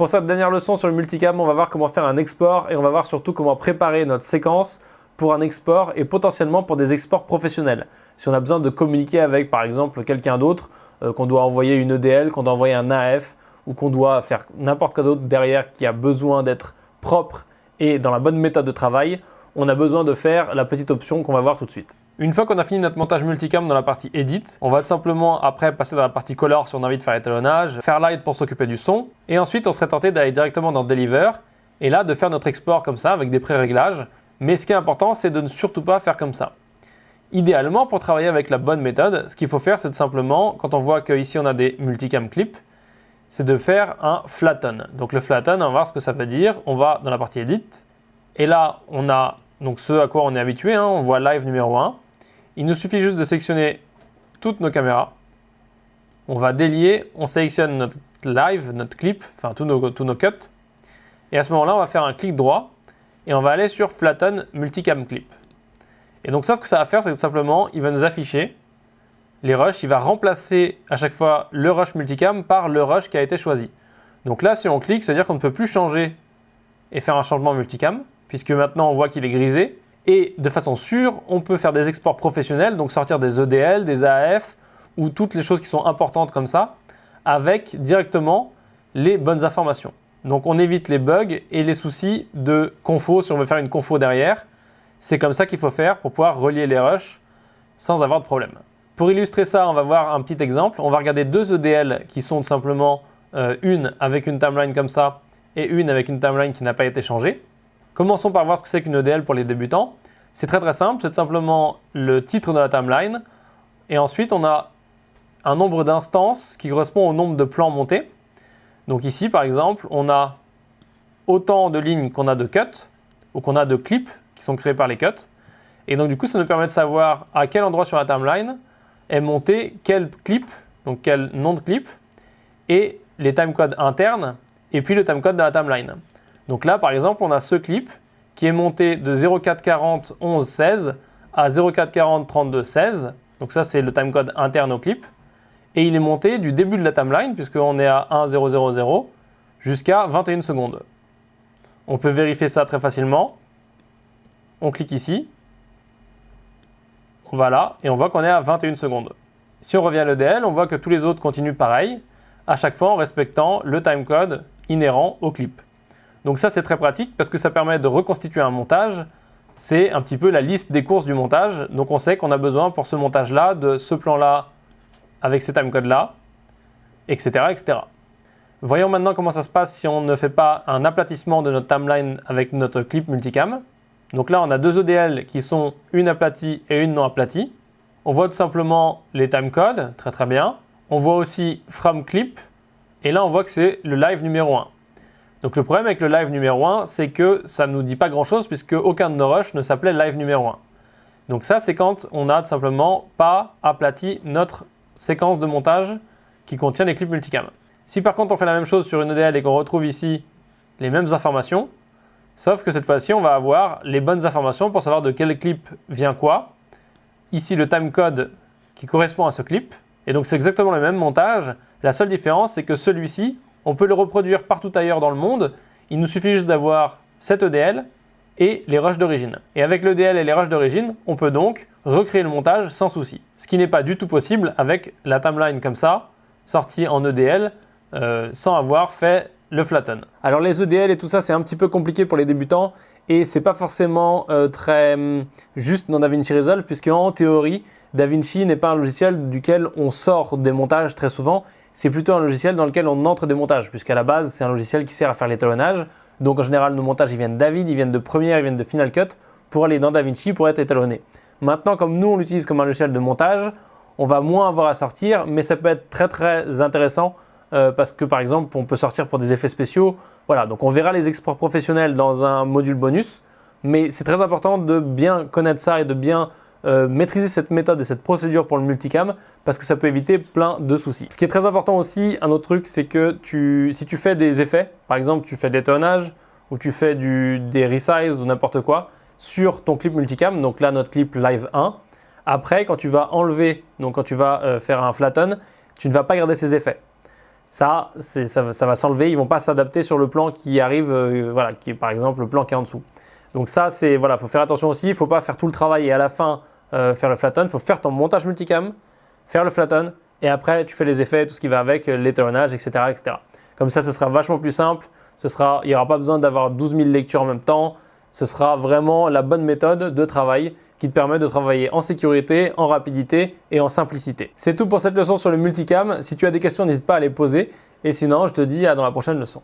Pour cette dernière leçon sur le multicam, on va voir comment faire un export et on va voir surtout comment préparer notre séquence pour un export et potentiellement pour des exports professionnels. Si on a besoin de communiquer avec par exemple quelqu'un d'autre, qu'on doit envoyer une EDL, qu'on doit envoyer un AF ou qu'on doit faire n'importe quoi d'autre derrière qui a besoin d'être propre et dans la bonne méthode de travail, on a besoin de faire la petite option qu'on va voir tout de suite. Une fois qu'on a fini notre montage multicam dans la partie Edit, on va tout simplement après passer dans la partie Color si on a envie de faire l'étalonnage, faire Light pour s'occuper du son, et ensuite on serait tenté d'aller directement dans Deliver, et là de faire notre export comme ça avec des pré-réglages, mais ce qui est important c'est de ne surtout pas faire comme ça. Idéalement pour travailler avec la bonne méthode, ce qu'il faut faire c'est tout simplement, quand on voit qu'ici on a des multicam clips, c'est de faire un flatten. Donc le flatten, on va voir ce que ça veut dire, on va dans la partie Edit, et là on a donc ce à quoi on est habitué, on voit Live numéro 1. Il nous suffit juste de sélectionner toutes nos caméras. On va délier, on sélectionne notre live, notre clip, enfin tous nos cuts. Et à ce moment-là, on va faire un clic droit et on va aller sur Flatten Multicam Clip. Et donc ça, ce que ça va faire, c'est que simplement, il va nous afficher les rushs. Il va remplacer à chaque fois le rush multicam par le rush qui a été choisi. Donc là, si on clique, c'est-à-dire qu'on ne peut plus changer et faire un changement multicam, puisque maintenant on voit qu'il est grisé. Et de façon sûre, on peut faire des exports professionnels, donc sortir des EDL, des AF ou toutes les choses qui sont importantes comme ça, avec directement les bonnes informations. Donc on évite les bugs et les soucis de confo si on veut faire une confo derrière. C'est comme ça qu'il faut faire pour pouvoir relier les rushs sans avoir de problème. Pour illustrer ça, on va voir un petit exemple. On va regarder deux EDL qui sont tout simplement une avec une timeline comme ça et une avec une timeline qui n'a pas été changée. Commençons par voir ce que c'est qu'une EDL pour les débutants. C'est très simple, c'est simplement le titre de la timeline et ensuite on a un nombre d'instances qui correspond au nombre de plans montés. Donc ici par exemple, on a autant de lignes qu'on a de cuts ou qu'on a de clips qui sont créés par les cuts. Et donc du coup ça nous permet de savoir à quel endroit sur la timeline est monté quel clip, donc quel nom de clip et les timecodes internes et puis le timecode de la timeline. Donc là, par exemple, on a ce clip qui est monté de 0440 11 16 à 0440 32 16. Donc ça, c'est le timecode interne au clip. Et il est monté du début de la timeline, puisqu'on est à 1000 jusqu'à 21 secondes. On peut vérifier ça très facilement. On clique ici. On va là et on voit qu'on est à 21 secondes. Si on revient à l'EDL, on voit que tous les autres continuent pareil, à chaque fois en respectant le timecode inhérent au clip. Donc ça c'est très pratique parce que ça permet de reconstituer un montage. C'est un petit peu la liste des courses du montage. Donc on sait qu'on a besoin pour ce montage-là de ce plan-là avec ces timecodes-là, etc., etc. Voyons maintenant comment ça se passe si on ne fait pas un aplatissement de notre timeline avec notre clip multicam. Donc là on a deux EDL qui sont une aplatie et une non aplatie. On voit tout simplement les timecodes, très bien. On voit aussi from clip et là on voit que c'est le live numéro 1. Donc le problème avec le live numéro 1, c'est que ça ne nous dit pas grand chose puisque aucun de nos rushs ne s'appelait live numéro 1. Donc ça c'est quand on n'a tout simplement pas aplati notre séquence de montage qui contient les clips multicam. Si par contre on fait la même chose sur une EDL et qu'on retrouve ici les mêmes informations, sauf que cette fois-ci on va avoir les bonnes informations pour savoir de quel clip vient quoi. Ici le timecode qui correspond à ce clip. Et donc c'est exactement le même montage. La seule différence c'est que celui-ci, on peut le reproduire partout ailleurs dans le monde. Il nous suffit juste d'avoir cette EDL et les rushs d'origine. Et avec l'EDL et les rushs d'origine, on peut donc recréer le montage sans souci. Ce qui n'est pas du tout possible avec la timeline comme ça, sortie en EDL, sans avoir fait le flatten. Alors les EDL et tout ça, c'est un petit peu compliqué pour les débutants et c'est pas forcément très juste dans DaVinci Resolve puisque en théorie, DaVinci n'est pas un logiciel duquel on sort des montages très souvent. C'est plutôt un logiciel dans lequel on entre des montages, puisqu'à la base, c'est un logiciel qui sert à faire l'étalonnage. Donc en général, nos montages, ils viennent d'Avid, ils viennent de Premiere, ils viennent de Final Cut pour aller dans DaVinci pour être étalonnés. Maintenant, comme nous, on l'utilise comme un logiciel de montage, on va moins avoir à sortir, mais ça peut être très intéressant parce que par exemple, on peut sortir pour des effets spéciaux. Voilà, donc on verra les exports professionnels dans un module bonus, mais c'est très important de bien connaître ça et de bien maîtriser cette méthode et cette procédure pour le multicam parce que ça peut éviter plein de soucis. Ce qui est très important aussi, un autre truc, c'est que si tu fais des effets, par exemple tu fais de l'étalonnage ou tu fais des resize ou n'importe quoi sur ton clip multicam, donc là notre clip live 1, après quand tu vas enlever, donc quand tu vas faire un flatten, tu ne vas pas garder ces effets. Ça va s'enlever, ils ne vont pas s'adapter sur le plan qui arrive, voilà, qui est par exemple le plan qui est en dessous. Donc ça, c'est voilà, faut faire attention aussi, il ne faut pas faire tout le travail et à la fin faire le flatten. Il faut faire ton montage multicam, faire le flatten et après tu fais les effets, tout ce qui va avec, l'étalonnage, etc., etc. Comme ça, ce sera vachement plus simple. Il n'y aura pas besoin d'avoir 12 000 lectures en même temps. Ce sera vraiment la bonne méthode de travail qui te permet de travailler en sécurité, en rapidité et en simplicité. C'est tout pour cette leçon sur le multicam. Si tu as des questions, n'hésite pas à les poser. Et sinon, je te dis à dans la prochaine leçon.